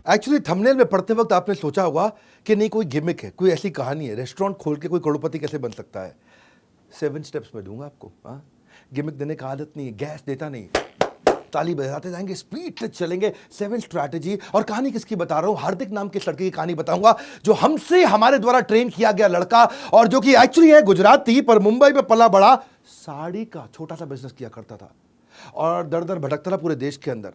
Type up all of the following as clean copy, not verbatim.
Actually thumbnail में पढ़ते वक्त आपने सोचा होगा कि नहीं कोई गिमिक है, कोई ऐसी कहानी है, रेस्टोरेंट खोल के कोई करोड़पति कैसे बन सकता है। 7 स्टेप्स में दूंगा आपको। हाँ, गिमिक देने का आदत नहीं है, गैस देता नहीं, ताली बजाते जाएंगे, स्पीड से चलेंगे। 7 स्ट्रैटेजी। और कहानी किसकी बता रहा हूं? हार्दिक नाम के लड़के की कहानी बताऊंगा, जो हमसे हमारे द्वारा ट्रेन किया गया लड़का, और जो कि एक्चुअली है गुजराती पर मुंबई में पला बड़ा, साड़ी का छोटा सा बिजनेस किया करता था और दर दर भटकता था पूरे देश के अंदर।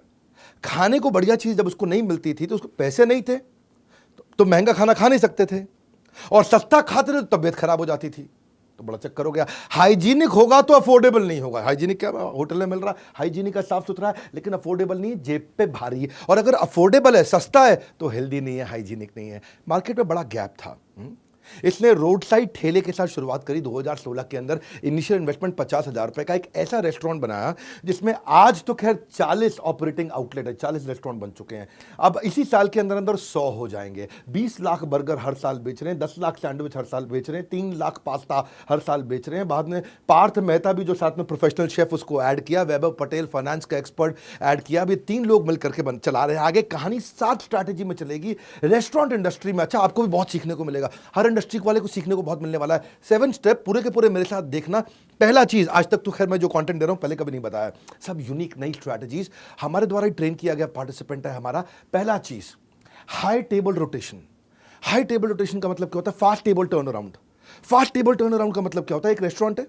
खाने को बढ़िया चीज जब उसको नहीं मिलती थी तो उसको पैसे नहीं थे तो महंगा खाना खा नहीं सकते थे, और सस्ता खाते थे तो तबीयत खराब हो जाती थी। तो बड़ा चक्कर हो गया। हाइजीनिक होगा तो अफोर्डेबल नहीं होगा। हाइजीनिक क्या होटल में मिल रहा है, हाइजीनिक का साफ सुथरा है, लेकिन अफोर्डेबल नहीं है, जेब पे भारी है। और अगर अफोर्डेबल है, सस्ता है, तो हेल्दी नहीं है, हाइजीनिक नहीं है। मार्केट में बड़ा गैप था। इसने रोड साइड ठेले के साथ शुरुआत करी 2016 के अंदर। इनिशियल इन्वेस्टमेंट 50,000 रुपए का एक ऐसा रेस्टोरेंट बनाया जिसमें आज तो खैर 40 ऑपरेटिंग आउटलेट है, 40 रेस्टोरेंट बन चुके हैं। अब इसी साल के अंदर अंदर 100 हो जाएंगे। 20 लाख बर्गर हर साल बेच रहे हैं, 10 लाख सैंडविच हर साल बेच रहे हैं, 3 लाख पास्ता हर साल बेच रहे हैं। बाद में पार्थ मेहता भी जो साथ में प्रोफेशनल शेफ, उसको ऐड किया। वैभव पटेल फाइनेंस का एक्सपर्ट ऐड किया। अभी 3 लोग मिलकर के चला रहे हैं। आगे कहानी 7 स्ट्रैटेजी में चलेगी रेस्टोरेंट इंडस्ट्री में। अच्छा, आपको भी बहुत सीखने को मिलेगा, हर इंडस्ट्री वाले को सीखने को बहुत मिलने वाला है। 7 स्टेप पूरे के पूरे मेरे साथ देखना। पहला चीज, आज तक तो खैर मैं जो कंटेंट दे रहा हूं पहले कभी नहीं बताया, सब यूनिक नई स्ट्रैटेजीज, हमारे द्वारा ही ट्रेन किया गया पार्टिसिपेंट है हमारा। पहला चीज, high table rotation. High table rotation का मतलब क्या होता है? Fast table turn around. Fast table turn around का मतलब क्या होता है? एक रेस्टोरेंट है,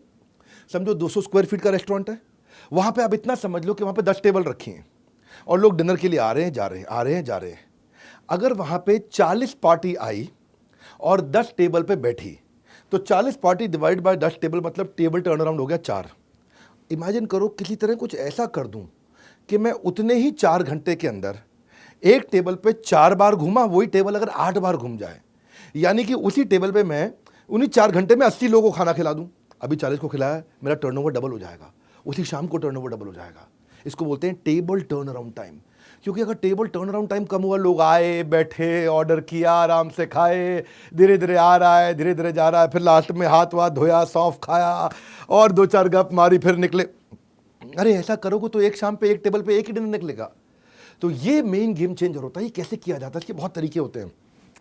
समझो 200 स्क्वायर फीट का रेस्टोरेंट है, वहां पे आप इतना समझ लो कि वहां पे 10 टेबल रखी हैं और लोग डिनर के लिए आ रहे हैं, जा रहे हैं, आ रहे हैं, जा रहे हैं। अगर वहां पे 40 पार्टी आई और 10 टेबल पे बैठी, तो 40 पार्टी डिवाइड बाय 10 टेबल, मतलब टेबल टर्न अराउंड हो गया 4। इमेजिन करो किसी तरह कुछ ऐसा कर दूं कि मैं उतने ही 4 घंटे के अंदर एक टेबल पे 4 बार घूमा, वही टेबल अगर 8 बार घूम जाए, यानी कि उसी टेबल पे मैं उन्हीं 4 घंटे में 80 लोगों को खाना खिला दूं। अभी 40 को खिलाया, मेरा टर्नओवर डबल हो जाएगा, उसी शाम को टर्नओवर डबल हो जाएगा। इसको बोलते हैं टेबल टर्न अराउंड टाइम। क्योंकि अगर टेबल टर्न अराउंड टाइम कम हुआ, लोग आए, बैठे, ऑर्डर किया, आराम से खाए, धीरे धीरे आ रहा है, धीरे धीरे जा रहा है, फिर लास्ट में हाथ वाथ धोया, सौंफ खाया और 2-4 गप मारी, फिर निकले। अरे ऐसा करोगे तो एक शाम पे एक टेबल पे एक ही डिनर निकलेगा। तो ये मेन गेम चेंजर होता है। ये कैसे किया जाता है? इसके बहुत तरीके होते हैं।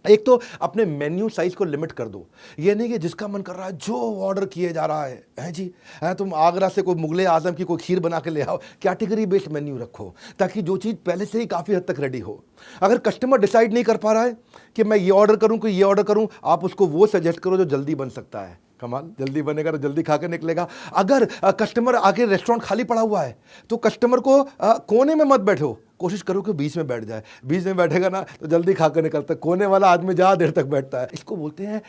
एक तो अपने मेन्यू साइज को लिमिट कर दो। ये नहीं कि जिसका मन कर रहा है जो ऑर्डर किए जा रहा है जी, है तुम आगरा से कोई मुगले आजम की कोई खीर बना के ले आओ। कैटेगरी बेस्ड मेन्यू रखो ताकि जो चीज़ पहले से ही काफ़ी हद तक रेडी हो। अगर कस्टमर डिसाइड नहीं कर पा रहा है कि मैं ये ऑर्डर करूं कि ये ऑर्डर करूं, आप उसको वो सजेस्ट करो जो जल्दी बन सकता है। कमाल, जल्दी बनेगा तो जल्दी खा के निकलेगा। अगर कस्टमर आके रेस्टोरेंट खाली पड़ा हुआ है तो कस्टमर को कोने में मत बैठो, कोशिश करो कि बीच में बैठ जाए। बीच में बैठेगा ना तो जल्दी खा कर निकलता है। कोने वाला आदमी ज़्यादा देर तक बैठता है। इसको बोलते हैं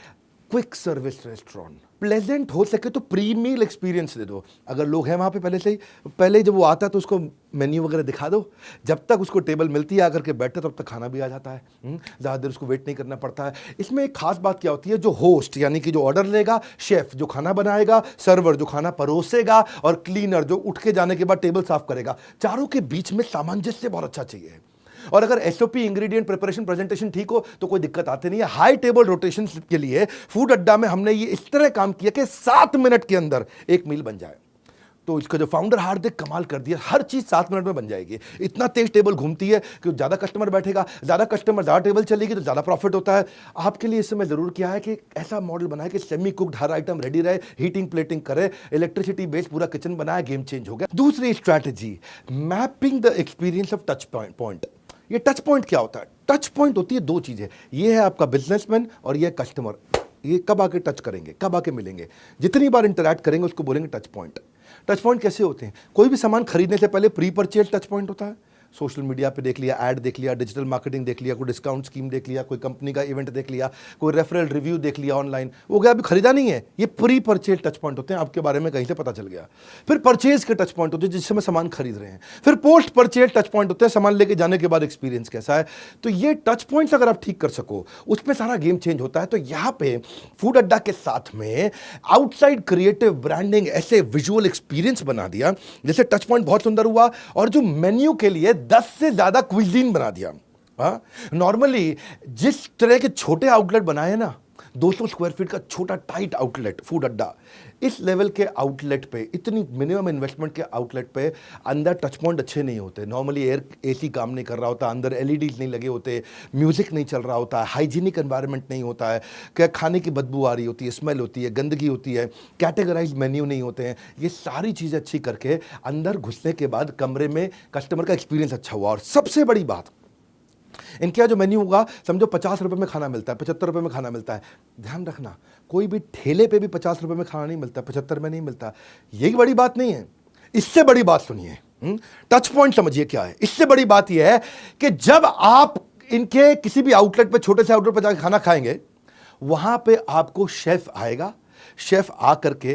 क्विक सर्विस रेस्टोरेंट। प्लेजेंट हो सके तो प्री मील एक्सपीरियंस दे दो। अगर लोग हैं वहाँ पे पहले ही जब वो आता है तो उसको मेन्यू वगैरह दिखा दो। जब तक उसको टेबल मिलती है आकर के बैठता तब तक खाना भी आ जाता है। ज़्यादा देर उसको वेट नहीं करना पड़ता है। इसमें एक खास बात क्या होती है, जो होस्ट यानी कि जो ऑर्डर लेगा, शेफ जो खाना बनाएगा, सर्वर जो खाना परोसेगा, और क्लीनर जो उठ के जाने के बाद टेबल साफ करेगा, चारों के बीच में सामंजस्य बहुत अच्छा चाहिए। और अगर एसओपी, इंग्रेडिएंट, प्रिपरेशन, प्रेजेंटेशन ठीक हो तो कोई दिक्कत आती नहीं है। हाई टेबल रोटेशन के लिए फूड अड्डा में हमने ये इस तरह काम किया कि 7 मिनट के अंदर एक मील बन जाए। तो इसका जो फाउंडर हार्दिक कमाल कर दिया, हर चीज 7 मिनट में बन जाएगी। इतना तेज टेबल घूमती है कि ज्यादा कस्टमर बैठेगा, ज्यादा टेबल चलेगी तो ज्यादा प्रॉफिट होता है। आपके लिए इस समय जरूर किया है कि ऐसा मॉडल बनाए कि सेमी कुक्ड हर आइटम रेडी रहे, हीटिंग प्लेटिंग करे, इलेक्ट्रिसिटी बेस्ड पूरा किचन बनाया, गेम चेंज हो गया। दूसरी strategy, mapping the experience of touch point. ये टच पॉइंट क्या होता है? टच पॉइंट होती है 2 चीजें, ये है आपका बिजनेसमैन और ये कस्टमर। ये कब आके टच करेंगे, कब आके मिलेंगे, जितनी बार इंटरैक्ट करेंगे उसको बोलेंगे टच पॉइंट। टच पॉइंट कैसे होते हैं? कोई भी सामान खरीदने से पहले प्री परचेज टच पॉइंट होता है। सोशल मीडिया पे देख लिया, ऐड देख लिया, डिजिटल मार्केटिंग देख लिया, कोई डिस्काउंट स्कीम देख लिया, कोई कंपनी का इवेंट देख लिया, कोई रेफरल रिव्यू देख लिया ऑनलाइन, वो गया, अभी खरीदा नहीं है। ये प्री परचेज टच पॉइंट होते हैं, आपके बारे में कहीं से पता चल गया। फिर परचेज के टच पॉइंट होते हैं जिस समय सामान खरीद रहे हैं। फिर पोस्ट परचेज टच पॉइंट होते हैं, सामान लेके जाने के बाद एक्सपीरियंस कैसा है। तो ये टच पॉइंट्स अगर आप ठीक कर सको, उसमें सारा गेम चेंज होता है। तो यहाँ पे फूड अड्डा के साथ में आउटसाइड क्रिएटिव ब्रांडिंग, ऐसे विजुअल एक्सपीरियंस बना दिया जैसे टच पॉइंट बहुत सुंदर हुआ। और जो मेन्यू के लिए 10 से ज्यादा क्विजीन बना दिया। नॉर्मली जिस तरह के छोटे आउटलेट बनाए ना, 200 स्क्वायर फीट का छोटा टाइट आउटलेट, फूड अड्डा। इस लेवल के आउटलेट पे, इतनी मिनिमम इन्वेस्टमेंट के आउटलेट पे अंदर टच पॉइंट अच्छे नहीं होते। नॉर्मली एयर एसी काम नहीं कर रहा होता, अंदर एलईडीज नहीं लगे होते, म्यूजिक नहीं चल रहा होता, हाइजीनिक एनवायरनमेंट नहीं होता है, क्या खाने की बदबू आ रही होती है, स्मेल होती है, गंदगी होती है, कैटेगराइज मेन्यू नहीं होते हैं। ये सारी चीज़ें अच्छी करके अंदर घुसने के बाद कमरे में कस्टमर का एक्सपीरियंस अच्छा हुआ। और सबसे बड़ी बात, इनके यहाँ जो मेन्यू होगा, समझो 50 रुपए में खाना मिलता है, 75 रुपए में खाना मिलता है। ध्यान रखना, कोई भी ठेले पे भी 50 रुपए में खाना नहीं मिलता, 75 में नहीं मिलता। यही बड़ी बात नहीं है, इससे बड़ी बात सुनिए। टच पॉइंट समझिए क्या है। इससे बड़ी बात यह है कि जब आप इनके किसी भी आउटलेट पे, छोटे से आउटलेट पे जाकर खाना खाएंगे, वहां पे आपको शेफ आएगा। शेफ आकर के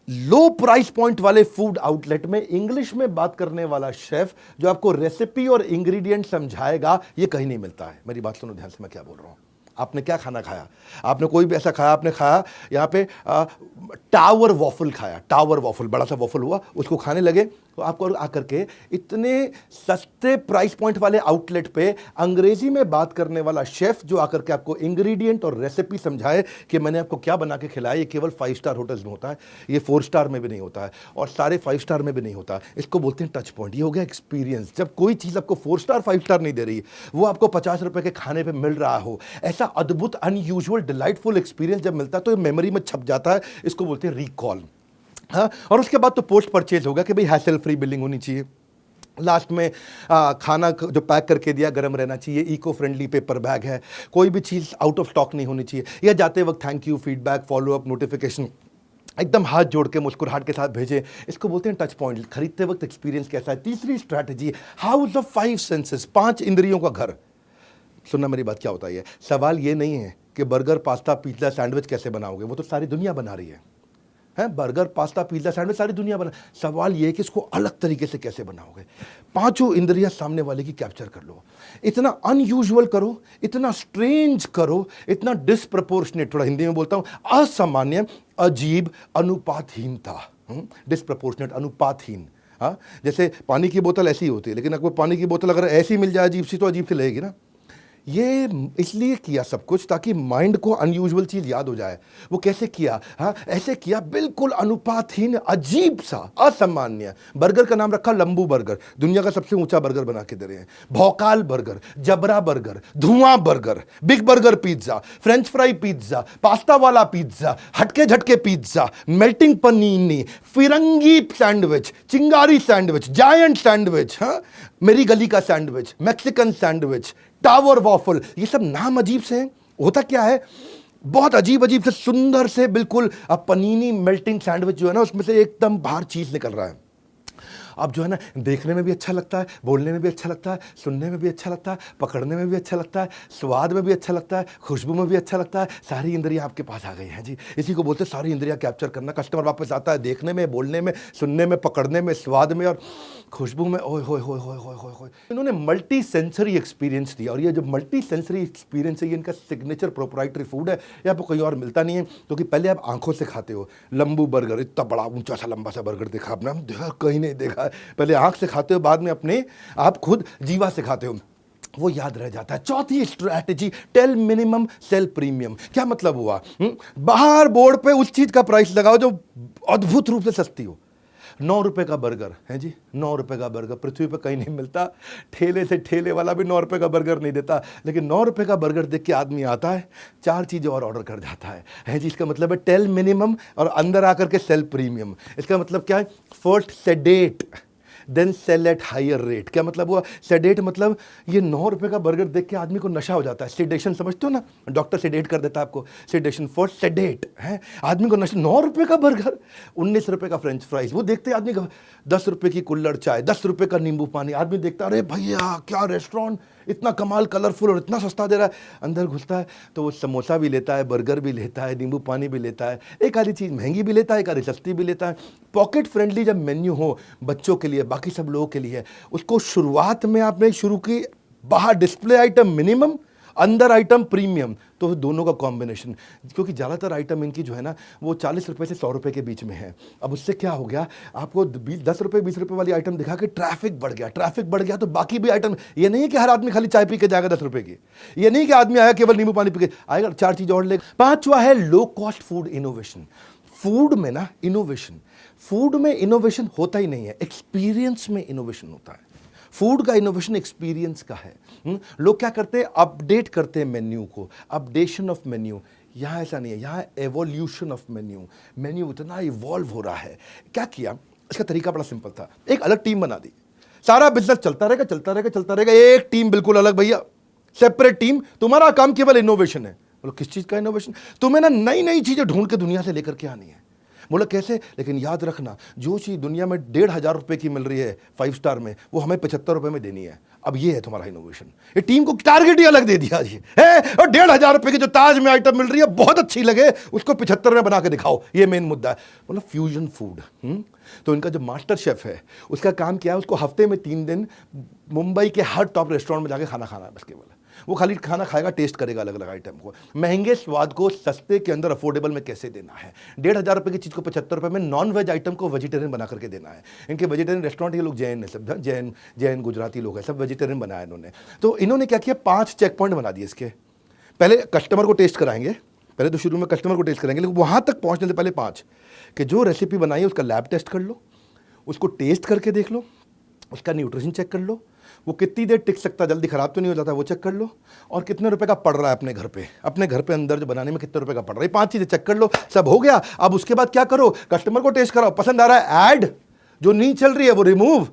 लो प्राइस पॉइंट वाले फूड आउटलेट में इंग्लिश में बात करने वाला शेफ जो आपको रेसिपी और इंग्रेडिएंट समझाएगा, ये कहीं नहीं मिलता है। मेरी बात सुनो ध्यान से, मैं क्या बोल रहा हूं। आपने क्या खाना खाया? आपने कोई भी ऐसा खाया, आपने खाया यहाँ पे टावर वॉफल खाया, टावर वॉफल, बड़ा सा वॉफल हुआ, उसको खाने लगे तो आपको आकर के इतने सस्ते प्राइस पॉइंट वाले आउटलेट पे अंग्रेजी में बात करने वाला शेफ जो आकर के आपको इंग्रेडिएंट और रेसिपी समझाए कि मैंने आपको क्या बना के खिलाया, ये केवल 5 स्टार होटल्स में होता है, ये 4 स्टार में भी नहीं होता है, और सारे 5 स्टार में भी नहीं होता। इसको बोलते हैं टच पॉइंट। ये हो गया एक्सपीरियंस। जब कोई चीज़ आपको 4 स्टार 5 स्टार नहीं दे रही, वो आपको 50 रुपए के खाने पर मिल रहा हो, ऐसा अद्भुत अनयूजुअल डिलाइटफुल एक्सपीरियंस जब मिलता है तो ये मेमोरी में छप जाता है। इसको बोलते हैं रिकॉल। हाँ, और उसके बाद तो पोस्ट परचेज होगा कि भाई हैसल फ्री बिलिंग होनी चाहिए। लास्ट में खाना जो पैक करके दिया गर्म रहना चाहिए, इको फ्रेंडली पेपर बैग है, कोई भी चीज़ आउट ऑफ स्टॉक नहीं होनी चाहिए, या जाते वक्त thank you, feedback, follow up, notification एकदम हाथ जोड़ के मुस्कुराहट के साथ भेजें। इसको बोलते हैं टच पॉइंट। खरीदते वक्त एक्सपीरियंस कैसा है। तीसरी स्ट्रैटेजी, हाउस ऑफ 5 सेंसेस, 5 इंद्रियों का घर। सुनना मेरी बात, क्या होता है। सवाल ये नहीं है कि बर्गर, पास्ता, पिज्ज़ा, सैंडविच कैसे बनाओगे, वो तो सारी दुनिया बना रही है। बर्गर, पास्ता, पिज्ज़ा, सैंडविच सारी दुनिया बना। सवाल ये है कि इसको अलग तरीके से कैसे बनाओगे। 5 इंद्रियां सामने वाले की कैप्चर कर लो। इतना अनयूजुअल करो, इतना स्ट्रेंज करो, इतना डिसप्रपोर्शनेट, थोड़ा हिंदी में बोलता हूं, असामान्य, अजीब, अनुपातहीनता। डिसप्रपोर्शनेट, अनुपातहीन। हाँ, जैसे पानी की बोतल ऐसी होती है, लेकिन अगर पानी की बोतल अगर ऐसी मिल जाए अजीब सी, तो अजीब सी लगेगी ना। ये इसलिए किया सब कुछ ताकि माइंड को अनयूजुअल चीज याद हो जाए। वो कैसे किया? हाँ, ऐसे किया, बिल्कुल अनुपातहीन, अजीब सा, असामान्य। बर्गर का नाम रखा लंबू बर्गर, दुनिया का सबसे ऊंचा बर्गर बना के दे रहे हैं। भौकाल बर्गर, जबरा बर्गर, धुआं burger, big burger pizza, French fry pizza, pasta वाला पिज्जा, हटके झटके पिज्जा, मेल्टिंग पनीनी, फिरंगी सैंडविच, चिंगारी सैंडविच, जायंट सैंडविच, हाँ, मेरी गली का sandwich, Mexican sandwich, tower waffle. ये सब नाम अजीब से हैं। होता क्या है, बहुत अजीब अजीब से सुंदर से बिल्कुल पनीनी मेल्टिंग सैंडविच जो है ना, उसमें से एकदम बाहर चीज निकल रहा है। अब जो है ना, देखने में भी अच्छा लगता है, बोलने में भी अच्छा लगता है, सुनने में भी अच्छा लगता है, पकड़ने में भी अच्छा लगता है, स्वाद में भी अच्छा लगता है, खुशबू में भी अच्छा लगता है। सारी इंद्रियां आपके पास आ गई हैं जी। इसी को बोलते हैं सारी इंद्रियां कैप्चर करना। कस्टमर वापस आता है देखने में, बोलने में, सुनने में, पकड़ने में, स्वाद में और खुशबू में। ओए होए होए होए होए होए होए। इन्होंने मल्टी सेंसरी एक्सपीरियंस दिया, और ये जो मल्टी सेंसरी एक्सपीरियंस है, ये इनका सिग्नेचर प्रोप्राइटरी फूड है। ये आपको कहीं और मिलता नहीं है, क्योंकि पहले आप आंखों से खाते हो। लंबू बर्गर, इतना बड़ा ऊंचा सा लंबा सा बर्गर देखा आपने? कहीं नहीं देखा। पहले आंख से खाते हो, बाद में अपने आप खुद जीवा से खाते हो, वो याद रह जाता है। चौथी strategy, tell minimum sell premium. क्या मतलब हुआ? बाहर बोर्ड पे उस चीज का प्राइस लगाओ जो अद्भुत रूप से सस्ती हो। 9 रुपए का बर्गर है जी, 9 रुपए का बर्गर पृथ्वी पे कहीं नहीं मिलता। ठेले से ठेले वाला भी 9 रुपए का बर्गर नहीं देता, लेकिन 9 रुपए का बर्गर देख के आदमी आता है, 4 चीज़ें और ऑर्डर कर जाता है जी। इसका मतलब है टेल मिनिमम और अंदर आकर के सेल प्रीमियम। इसका मतलब क्या है? फर्स्ट सेडेट then sell at higher rate. क्या मतलब हुआ? सेडेट मतलब ये 9 रुपए का बर्गर देख के आदमी को नशा हो जाता है। सेडेशन समझते हो ना, डॉक्टर सेडेट कर देता है आपको। सेडेशन फॉर सेडेट है, आदमी को नशा। 9 रुपए का बर्गर, 19 रुपए का फ्रेंच फ्राइज, वो देखते आदमी का 10 रुपए की कुल्हड़ चाय, 10 रुपए का नींबू पानी। आदमी देखता, अरे भैया क्या रेस्टोरेंट, इतना कमाल, कलरफुल और इतना सस्ता दे रहा है। अंदर घुसता है तो वो समोसा भी लेता है, बर्गर भी लेता है, नींबू पानी भी लेता है, एक आधी चीज़ महंगी भी लेता है, एक आधी सस्ती भी लेता है। पॉकेट फ्रेंडली जब मेन्यू हो बच्चों के लिए, बाकी सब लोगों के लिए, उसको शुरुआत में आपने शुरू की, बाहर डिस्प्ले आइटम मिनिमम अंदर आइटम प्रीमियम, तो दोनों का कॉम्बिनेशन। क्योंकि ज़्यादातर आइटम इनकी जो है ना वो 40 रुपये से 100 रुपये के बीच में है। अब उससे क्या हो गया, आपको 10 रुपये 20 रुपये वाली आइटम दिखा के ट्रैफिक बढ़ गया, ट्रैफिक बढ़ गया तो बाकी भी आइटम, ये नहीं है कि हर आदमी खाली चाय पी के जाएगा 10 रुपये की, ये नहीं कि आदमी आया केवल नींबू पानी पी के आएगा, 4 चीज़ और लेगा। पांचवा है low cost food innovation. Food में ना इनोवेशन, फूड में इनोवेशन होता ही नहीं है, एक्सपीरियंस में इनोवेशन होता है। फूड का इनोवेशन एक्सपीरियंस का है। लोग क्या करते हैं, अपडेट करते हैं मेन्यू को, अपडेशन ऑफ मेन्यू। यहाँ ऐसा नहीं है, यहाँ एवोल्यूशन ऑफ मेन्यू। मेन्यू इतना इवॉल्व हो रहा है। क्या किया, इसका तरीका बड़ा सिंपल था, एक अलग टीम बना दी, सारा बिजनेस चलता रहेगा चलता रहेगा चलता रहेगा, एक टीम बिल्कुल अलग, भैया सेपरेट टीम, तुम्हारा काम केवल इनोवेशन है। बोलो किस चीज का इनोवेशन, तुम्हें ना नई नई चीजें ढूंढ के दुनिया से लेकर के आनी है। बोला कैसे, लेकिन याद रखना जो चीज़ दुनिया में 1,500 रुपये की मिल रही है 5 स्टार में, वो हमें 75 रुपये में देनी है। अब ये है तुम्हारा इनोवेशन। ये टीम को टारगेट ही अलग दे दिया जी है, और 1,500 रुपये की जो ताज में आइटम मिल रही है बहुत अच्छी लगे, उसको 75 में बना के दिखाओ, ये मेन मुद्दा है। मतलब फ्यूजन फूड। तो इनका जो मास्टर शेफ है उसका काम क्या है, उसको हफ्ते में 3 दिन मुंबई के हर टॉप रेस्टोरेंट में जाके खाना खाना है, बस केवल वो खाली खाना खाएगा, टेस्ट करेगा अलग अलग आइटम को। महंगे स्वाद को सस्ते के अंदर अफोर्डेबल में कैसे देना है। 1,500 रुपये की चीज़ को 75 रुपये में नॉन वेज आइटम को वेजिटेरियन बना करके देना है। इनके वेजिटेरियन रेस्टोरेंट, ये लोग जैन है, सब जैन गुजराती लोग हैं, सब वेजिटेरियन बनाया इन्होंने। तो इन्होंने क्या किया, 5 चेक पॉइंट बना दिए इसके। पहले कस्टमर को टेस्ट कराएंगे, पहले तो शुरू में कस्टमर को टेस्ट करेंगे, लेकिन वहाँ तक पहुँचने से पहले 5 कि जो रेसिपी बनाई है उसका लैब टेस्ट कर लो, उसको टेस्ट करके देख लो, उसका न्यूट्रिशन चेक कर लो, वो कितनी देर टिक सकता है, जल्दी खराब तो नहीं हो जाता, वो चेक कर लो, और कितने रुपए का पड़ रहा है अपने घर पे अंदर जो बनाने में कितने रुपए का पड़ रहा है। 5 चीज़ें चेक कर लो, सब हो गया। अब उसके बाद क्या करो, कस्टमर को टेस्ट कराओ, पसंद आ रहा है ऐड, जो नहीं चल रही है वो रिमूव,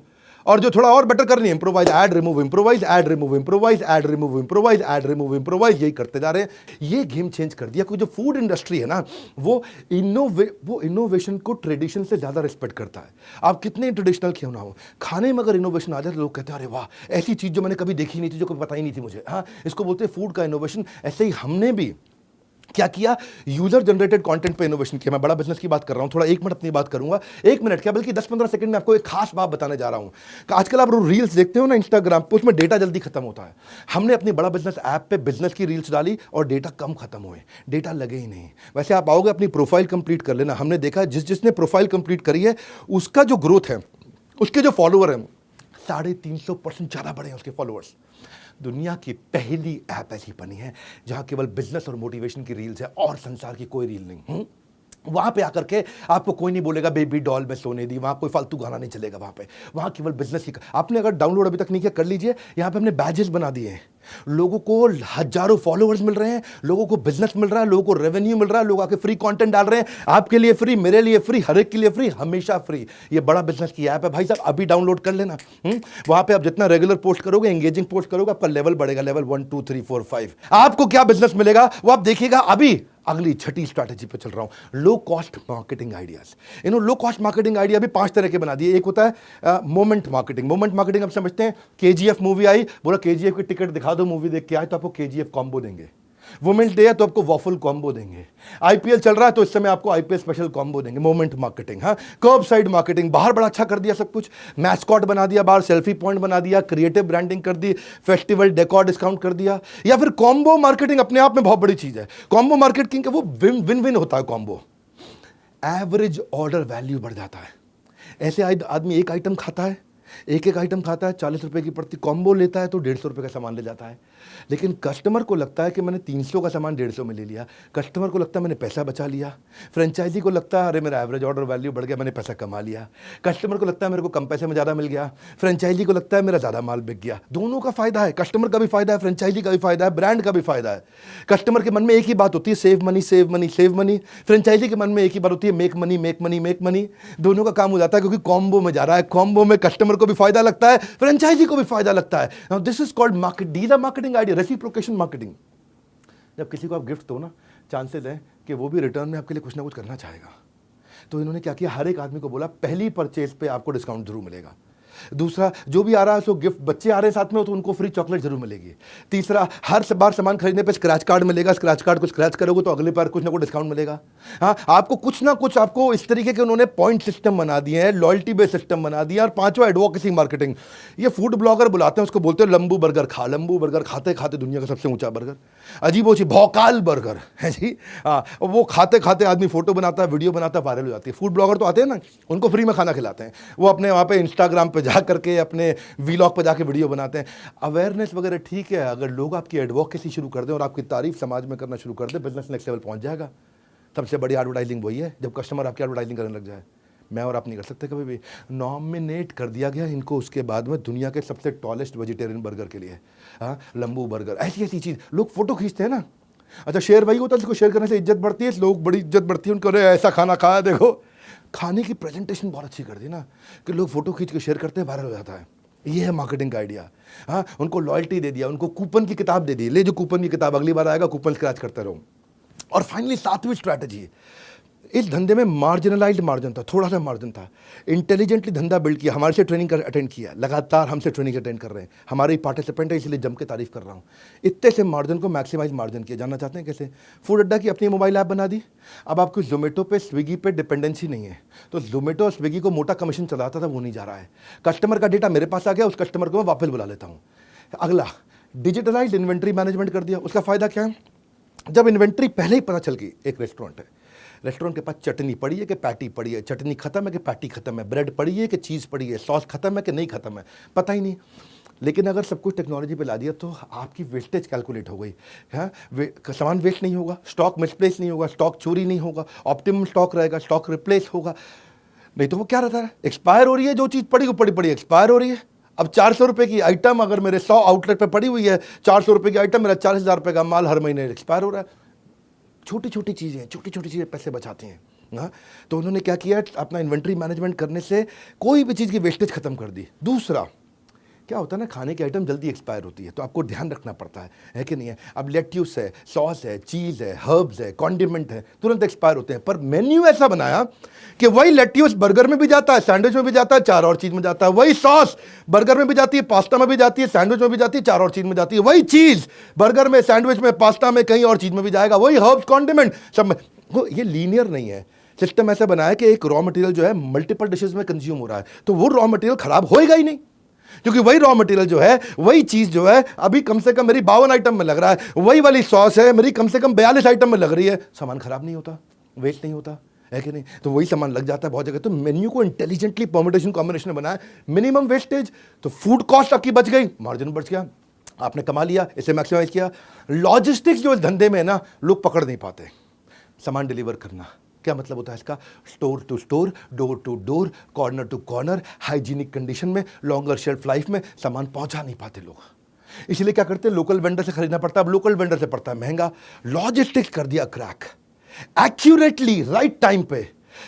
और जो थोड़ा और बेटर करनी है improvise, add remove improvise, add remove improvise, add remove improvise, add remove improvise, यही करते जा रहे हैं। ये गेम चेंज कर दिया। क्योंकि जो फूड इंडस्ट्री है ना वो इनोवेशन को ट्रेडिशन से ज़्यादा रिस्पेक्ट करता है। आप कितने ट्रेडिशनल क्यों ना हो, खाने में अगर इनोवेशन आ जाए तो लोग कहते हैं अरे वाह, ऐसी चीज़ जो मैंने कभी देखी नहीं थी, जो कभी पता ही नहीं थी मुझे। हाँ, इसको बोलते हैं फूड का इनोवेशन। ऐसे ही हमने भी क्या किया, यूजर जनरेटेड कंटेंट पे इनोवेशन किया। मैं बड़ा बिजनेस की बात कर रहा हूं, थोड़ा 1 मिनट अपनी बात करूंगा, 1 मिनट क्या बल्कि 10-15 सेकंड में आपको एक खास बात बताने जा रहा हूं। आजकल आप रील्स देखते हो ना इंस्टाग्राम पे, उसमें डेटा जल्दी खत्म होता है। हमने अपनी बड़ा बिजनेस ऐप पे बिजनेस की रील्स डाली और डेटा कम खत्म हुए, डेटा लगे ही नहीं। वैसे आप आओगे अपनी प्रोफाइल कंप्लीट कर लेना, हमने देखा जिसने प्रोफाइल कंप्लीट करी है उसका जो ग्रोथ है, उसके जो फॉलोअर हैं 350% ज़्यादा बढ़े हैं उसके फॉलोअर्स। दुनिया की पहली ऐप ऐसी बनी है जहां केवल बिजनेस और मोटिवेशन की रील्स है और संसार की कोई रील नहीं। वहां पे आकर के आपको कोई नहीं बोलेगा बेबी डॉल में सोने दी, वहां कोई फालतू गाना नहीं चलेगा। वहां केवल बिजनेस ही। आपने अगर डाउनलोड अभी तक नहीं किया कर लीजिए, यहां पे हमने बैजेस बना दिए हैं। लोगों को हजारों फॉलोअर्स मिल रहे हैं, लोगों को बिजनेस मिल रहा है, लोगों को रेवेन्यू मिल रहा है, लोग आके फ्री कंटेंट डाल रहे हैं, आपके लिए फ्री, मेरे लिए फ्री, हर एक के लिए फ्री, हमेशा फ्री। ये बड़ा बिजनेस की ऐप है भाई साहब, अभी डाउनलोड कर लेना। वहां पे आप जितना रेगुलर पोस्ट करोगे, एंगेजिंग पोस्ट करोगे, आपका लेवल बढ़ेगा, लेवल 1 2 3 4 5। आपको क्या बिजनेस मिलेगा वो आप देखिएगा। अभी अगली छठी स्ट्रैटेजी पे चल रहा हूं, लो कॉस्ट मार्केटिंग आइडियाज। इन्होंने लो कॉस्ट मार्केटिंग आइडिया भी 5 तरह के बना दिए। एक होता है मोमेंट मार्केटिंग। मोमेंट मार्केटिंग आप समझते हैं, KGF मूवी आई, बोला KGF की टिकट दिखा दो, मूवी देख के आए तो आपको KGF कॉम्बो देंगे। वुमेन्स डे है तो आपको वॉफल कॉम्बो देंगे। IPL चल रहा है तो इस समय आपको IPL स्पेशल कॉम्बो देंगे। Moment marketing. हाँ, कर्ब साइड मार्केटिंग, बाहर बड़ा अच्छा कर दिया सब कुछ, मैस्कॉट बना दिया, बाहर सेल्फी पॉइंट बना दिया, क्रिएटिव ब्रांडिंग कर दी, फेस्टिवल डेकोर डिस्काउंट कर दिया। या फिर कॉम्बो मार्केटिंग अपने आप में बहुत बड़ी चीज है। कॉम्बो मार्केटिंग का वो विन विन होता है कॉम्बो। एवरेज ऑर्डर वैल्यू बढ़ जाता है। ऐसे आदमी एक आइटम खाता है, एक आइटम खाता है, 40 रुपए की पड़ती, कॉम्बो लेता है तो 150 रुपए का सामान ले जाता है। लेकिन कस्टमर को लगता है कि मैंने 300 का सामान 150 में ले लिया, कस्टमर को लगता है मैंने पैसा बचा लिया, फ्रेंचाइजी को लगता है अरे मेरा एवरेज ऑर्डर वैल्यू बढ़ गया, मैंने पैसा कमा लिया, कस्टमर को लगता है मेरे को कम पैसे में ज़्यादा मिल गया, फ्रेंचाइजी को लगता है मेरा ज़्यादा माल बिक गया। दोनों का फायदा है, कस्टमर का भी फायदा है, फ्रेंचाइजी का भी फायदा है, ब्रांड का भी फायदा है। कस्टमर के मन में एक ही बात होती है, save money save money save money. Franchisee के मन में एक ही बात होती है, make money make money make money. दोनों का काम हो जाता है क्योंकि कॉम्बो में जा रहा है। कॉम्बो में कस्टमर को भी फायदा लगता है, फ्रेंचाइजी को भी फायदा लगता है। Now this is called market, these are marketing idea, reciprocation marketing. जब किसी को आप गिफ्ट दो ना, चांसेस है कि वो भी रिटर्न में आपके लिए कुछ ना कुछ करना चाहेगा। तो इन्होंने क्या किया, हर एक आदमी को बोला पहली परचेज पे आपको डिस्काउंट जरूर मिलेगा। दूसरा, जो भी आ रहा है उसको गिफ्ट, बच्चे आ रहे हैं साथ में तो उनको फ्री चॉकलेट जरूर मिलेगी। तीसरा, हर बार सामान खरीदने पे स्क्रैच कार्ड मिलेगा, स्क्रैच कार्ड को स्क्रैच करोगे तो अगली बार कुछ ना कुछ डिस्काउंट मिलेगा। हाँ, आपको कुछ ना कुछ, आपको इस तरीके के उन्होंने पॉइंट सिस्टम बना दिए हैं, लॉयल्टी बेस्ड सिस्टम बना दिया। और पांचवा, एडवोकेसी मार्केटिंग। ये फूड ब्लॉगर बुलाते हैं, उसको बोलते हैं लंबू बर्गर खा। लंबू बर्गर खाते खाते दुनिया का सबसे ऊंचा बर्गर, अजीबो सी भौकाल बर्गर है जी। हाँ, वो खाते खाते आदमी फोटो बनाता है, वीडियो बनाता है, वायरल हो जाती है। फूड ब्लॉगर तो आते हैं ना, उनको फ्री में खाना खिलाते हैं, वो अपने वहाँ पे इंस्टाग्राम पे जा करके अपने वीलॉग पे जाके वीडियो बनाते हैं। अवेयरनेस वगैरह ठीक है, अगर लोग आपकी एडवोकेसी शुरू कर दें और आपकी तारीफ समाज में करना शुरू कर दें, बिजनेस नेक्स्ट लेवल पहुंच जाएगा। सबसे बड़ी एडवर्टाइजिंग वही है, जब कस्टमर आपकी एडवर्टाइजिंग करने लग जाए। मैं और आप नहीं कर सकते कभी भी। नॉमिनेट कर दिया गया इनको उसके बाद में दुनिया के सबसे टॉलेस्ट वेजिटेरियन बर्गर के लिए। हाँ, लंबू बर्गर, ऐसी ऐसी चीज़। लोग फोटो खींचते हैं ना, अच्छा शेयर वही होता है जिसको शेयर करने से इज्जत बढ़ती है, लोग बड़ी इज्जत बढ़ती है उनको, अरे ऐसा खाना खाया देखो। खाने की प्रेजेंटेशन बहुत अच्छी कर दी ना कि लोग फोटो खींच के शेयर करते हैं, वायरल हो जाता है। ये है मार्केटिंग का आइडिया। हाँ, उनको लॉयल्टी दे दिया, उनको कूपन की किताब दे दी, ले जो कूपन की किताब, अगली बार आएगा कूपन स्क्रैच करते रहो। और फाइनली सातवीं स्ट्रैटेजी, इस धंधे में मार्जिनलाइज्ड मार्जिन था, थोड़ा सा मार्जिन था। इंटेलिजेंटली धंधा बिल्ड किया, हमारे से ट्रेनिंग अटेंड किया, लगातार हमसे ट्रेनिंग अटेंड कर रहे हैं, हमारे पार्टिसिपेंट है इसलिए जम के तारीफ कर रहा हूँ। इतने से मार्जिन को मैक्सिमाइज मार्जिन किया। जानना चाहते हैं कैसे? फूड अड्डा की अपनी मोबाइल ऐप बना दी। अब आपको जोमेटो पे, स्विगी पे डिपेंडेंसी नहीं है, तो जोमेटो और स्विगी को मोटा कमीशन चलाता था, वो नहीं जा रहा है। कस्टमर का डेटा मेरे पास आ गया, उस कस्टमर को मैं वापस बुला लेता हूँ। अगला, डिजिटलाइज्ड इन्वेंट्री मैनेजमेंट कर दिया। उसका फायदा क्या है? जब इन्वेंट्री पहले ही पता चल गई, एक रेस्टोरेंट है, रेस्टोरेंट के पास चटनी पड़ी है कि पैटी पड़ी है, चटनी खत्म है कि पैटी खत्म है, ब्रेड पड़ी है कि चीज़ पड़ी है, सॉस खत्म है कि नहीं खत्म है, पता ही नहीं। लेकिन अगर सब कुछ टेक्नोलॉजी पे ला दिया तो आपकी वेस्टेज कैलकुलेट हो गई। हाँ, सामान वेस्ट नहीं होगा, स्टॉक मिसप्लेस नहीं होगा, स्टॉक चोरी नहीं होगा, ऑप्टिमम स्टॉक रहेगा, स्टॉक रिप्लेस होगा। नहीं तो वो क्या रहता है, एक्सपायर हो रही है, जो चीज़ पड़ी वो पड़ी पड़ी एक्सपायर हो रही है। अब 400 रुपये की आइटम अगर मेरे 100 आउटलेट पे पड़ी हुई है, 400 रुपये की आइटम, मेरा 40,000 रुपये का माल हर महीने एक्सपायर हो रहा है। छोटी छोटी चीज़ें पैसे बचाती हैं। हाँ, तो उन्होंने क्या किया, अपना इन्वेंट्री मैनेजमेंट करने से कोई भी चीज़ की वेस्टेज खत्म कर दी। दूसरा, क्या होता है ना, खाने की आइटम जल्दी एक्सपायर होती है तो आपको ध्यान रखना पड़ता है कि नहीं है। अब लेट्यूस है, सॉस है, चीज़ है, हर्ब्स है, कॉन्डिमेंट है, तुरंत एक्सपायर होते हैं। पर मेन्यू ऐसा बनाया कि वही लेट्यूस बर्गर में भी जाता है, सैंडविच में भी जाता है, 4 और चीज़ में जाता है। वही सॉस बर्गर में भी जाती है, पास्ता में भी जाती है, सैंडविच में भी जाती है, 4 और चीज़ में जाती है। वही चीज़ बर्गर में, सैंडविच में, पास्ता में, कहीं और चीज़ में भी जाएगा। वही हर्ब्स, कॉन्डिमेंट सब में। ये लीनियर नहीं है। सिस्टम ऐसा बनाया कि एक रॉ मटेरियल जो है मल्टीपल डिशेज में कंज्यूम हो रहा है, तो वो रॉ मटेरियल खराब होएगा ही नहीं, क्योंकि वही रॉ मटेरियल जो है, वही चीज जो है अभी कम से कम मेरी 52 आइटम में लग रहा है, वही वाली सॉस है मेरी कम से कम 42 आइटम में लग रही है, सामान खराब नहीं होता, वेस्ट नहीं होता है कि नहीं। तो वही सामान लग जाता है बहुत जगह। तो मेन्यू को इंटेलिजेंटली परम्यूटेशन कॉम्बिनेशन में बनाया, मिनिमम वेस्टेज, तो फूड कॉस्ट आपकी बच गई, मार्जिन बच गया, आपने कमा लिया, इसे मैक्सिमाइज किया। लॉजिस्टिक्स जो इस धंधे में है ना, लोग पकड़ नहीं पाते। सामान डिलीवर करना क्या मतलब होता है इसका? Store to store, door to door, corner to corner, hygienic condition में, लॉन्गर शेल्फ लाइफ में सामान पहुंचा नहीं पाते लोग, इसलिए क्या करते हैं, लोकल वेंडर से खरीदना पड़ता है। अब लोकल वेंडर से पड़ता है महंगा। लॉजिस्टिक्स कर दिया क्रैक, एक्यूरेटली, राइट टाइम पे,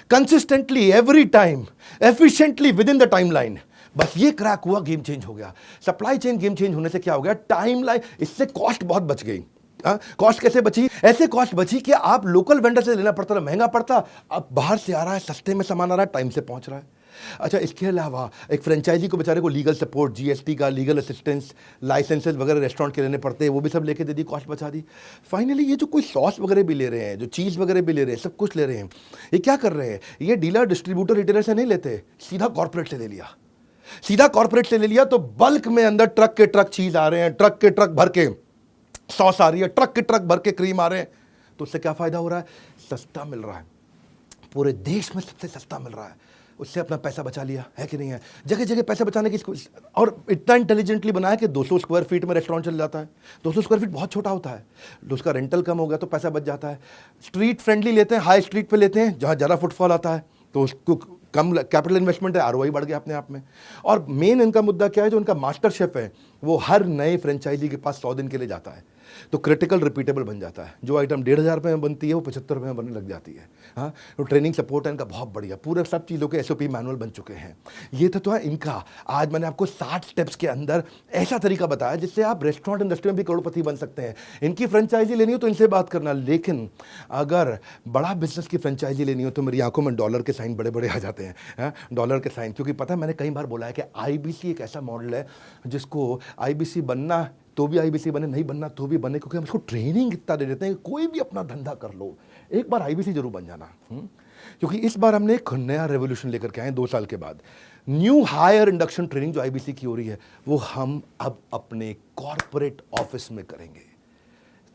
consistently, every time, efficiently, with in the timeline. बस ये क्रैक हुआ, गेम चेंज हो गया। सप्लाई चेन गेम चेंज होने से क्या हो गया, टाइमलाइन, इससे कॉस्ट बहुत बच गई। कॉस्ट कैसे बची? ऐसे कॉस्ट बची कि आप लोकल वेंडर से लेना पड़ता था, महंगा पड़ता, अब बाहर से आ रहा है, सस्ते में सामान आ रहा है, टाइम से पहुंच रहा है। अच्छा, इसके अलावा एक फ्रेंचाइजी को बेचारे को लीगल सपोर्ट, जीएसटी का लीगल असिस्टेंस, लाइसेंसेज वगैरह रेस्टोरेंट के लेने पड़ते हैं, वो भी सब लेके दे दी, कॉस्ट बचा दी। फाइनली ये जो कोई सॉस वगैरह भी ले रहे हैं, जो चीज़ वगैरह भी ले रहे हैं, सब कुछ ले रहे हैं, ये क्या कर रहे हैं, ये डीलर, डिस्ट्रीब्यूटर, रिटेलर से नहीं लेते, सीधा कॉर्पोरेट से ले लिया। सीधा कॉर्पोरेट से ले लिया तो बल्क में अंदर ट्रक के ट्रक चीज़ आ रहे हैं, ट्रक के ट्रक भर के सॉस आ रही है, ट्रक के ट्रक भर के क्रीम आ रहे हैं। तो उससे क्या फायदा हो रहा है, सस्ता मिल रहा है, पूरे देश में सबसे सस्ता मिल रहा है, उससे अपना पैसा बचा लिया, है कि नहीं है। जगह जगह पैसा बचाने की, और इतना इंटेलिजेंटली बनाया कि 200 स्क्वायर फीट में रेस्टोरेंट चल जाता है। 200 स्क्वायर फीट बहुत छोटा होता है, उसका रेंटल कम हो गया तो पैसा बच जाता है। स्ट्रीट फ्रेंडली लेते हैं, हाई स्ट्रीट पे लेते हैं जहाँ ज़्यादा फुटफॉल आता है, तो उसको कम कैपिटल इन्वेस्टमेंट है, आरओआई बढ़ गया अपने आप में। और मेन इनका मुद्दा क्या है, जो उनका मास्टर शेफ है वो हर नए फ्रेंचाइजी के पास 100 दिन के लिए जाता है। तो क्रिटिकल रिपीटेबल बन जाता है। जो आइटम 1,500 में बनती है वो 75 में बनने लग जाती है। हाँ, तो ट्रेनिंग सपोर्ट है इनका बहुत बढ़िया, पूरे सब चीज़ों के SOP मैनुअल बन चुके हैं। ये तो है इनका। आज मैंने आपको 60 स्टेप्स के अंदर ऐसा तरीका बताया जिससे आप रेस्टोरेंट इंडस्ट्री में भी करोड़पति बन सकते हैं। इनकी फ्रेंचाइजी लेनी हो तो इनसे बात करना, लेकिन अगर बड़ा बिजनेस की फ्रेंचाइजी लेनी हो तो मेरी आंखों में डॉलर के साइन बड़े बड़े आ जाते हैं, डॉलर के साइन। क्योंकि पता है, मैंने कई बार बोला है कि IBC एक ऐसा मॉडल है जिसको IBC बनना तो भी IBC बने, नहीं बनना तो भी बने, क्योंकि हम उसको ट्रेनिंग इतना दे देते हैं कि कोई भी अपना धंधा कर लो, एक बार IBC जरूर बन जाना। क्योंकि इस बार हमने एक नया रेवोल्यूशन लेकर के आए 2 साल के बाद। न्यू हायर इंडक्शन ट्रेनिंग जो IBC की हो रही है वो हम अब अपने कॉर्पोरेट ऑफिस में करेंगे।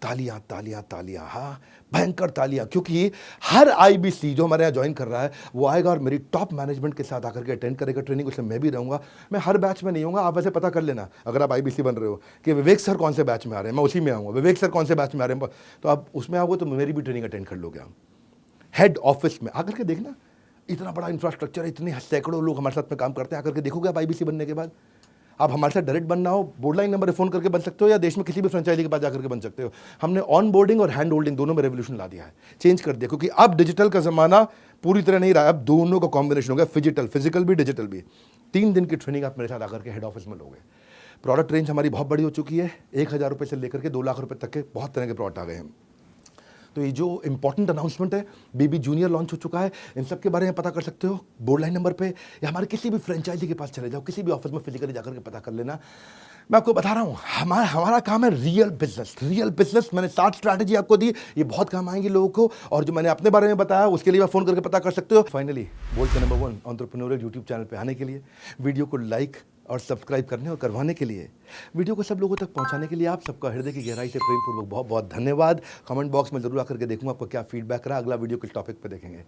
तालियां तालियां तालियां, हाँ भयंकर तालियां, क्योंकि हर IBC जो हमारे यहाँ ज्वाइन कर रहा है वो आएगा और मेरी टॉप मैनेजमेंट के साथ आकर के अटेंड करेगा ट्रेनिंग। उसमें मैं भी रहूंगा। मैं हर बैच में नहीं होऊंगा, आप वैसे पता कर लेना अगर आप IBC बन रहे हो कि विवेक सर कौन से बैच में आ रहे हैं, मैं उसी में आऊँगा। विवेक सर कौन से बैच में आ रहे हैं तो आप उसमें आओगे तो मेरी भी ट्रेनिंग अटेंड कर लोगे। आप हेड ऑफिस में आकर के देखना, इतना बड़ा इंफ्रास्ट्रक्चर है, इतने सैकड़ों लोग हमारे साथ में काम करते हैं। आकर के देखोगे आप IBC बनने के बाद। आप हमारे साथ डायरेक्ट बनना हो, बोर्डलाइन नंबर पे फ़ोन करके बन सकते हो, या देश में किसी भी फ्रेंचाइजी के पास जाकर के बन सकते हो। हमने ऑन बोर्डिंग और हैंड होल्डिंग दोनों में रेवोल्यूशन ला दिया है, चेंज कर दिया। क्योंकि अब डिजिटल का ज़माना पूरी तरह नहीं रहा, अब दोनों का कॉम्बिनेशन हो गया, फिजिकल भी डिजिटल भी। 3 दिन की ट्रेनिंग आप मेरे साथ आकर के हेड ऑफिस में लोगे। प्रोडक्ट रेंज हमारी बहुत बड़ी हो चुकी है, 1,000 रुपये से लेकर के 2 लाख रुपये तक के बहुत तरह के प्रोडक्ट आ गए हैं। तो ये जो इंपॉर्टेंट अनाउंसमेंट है, BB जूनियर लॉन्च हो चुका है, इन सब के बारे में पता कर सकते हो बोर्ड लाइन नंबर पे, या हमारे किसी भी फ्रेंचाइजी के पास चले जाओ, किसी भी ऑफिस में फिजिकली जाकर के पता कर लेना। मैं आपको बता रहा हूँ, हमारा काम है रियल बिजनेस। मैंने 7 स्ट्रैटेजी आपको दी, ये बहुत काम आएंगी लोगों को। और जो मैंने अपने बारे में बताया उसके लिए आप फोन करके पता कर सकते हो। फाइनली बोल्ट के नंबर 1 एंटरप्रेन्योरियल यूट्यूब चैनल पे आने के लिए, वीडियो को लाइक और सब्सक्राइब करने और करवाने के लिए, वीडियो को सब लोगों तक पहुंचाने के लिए आप सबका हृदय की गहराई से प्रेमपूर्वक बहुत बहुत धन्यवाद। कमेंट बॉक्स में जरूर आकर के देखूंगा आपको क्या फीडबैक रहा। अगला वीडियो किस टॉपिक पे देखेंगे।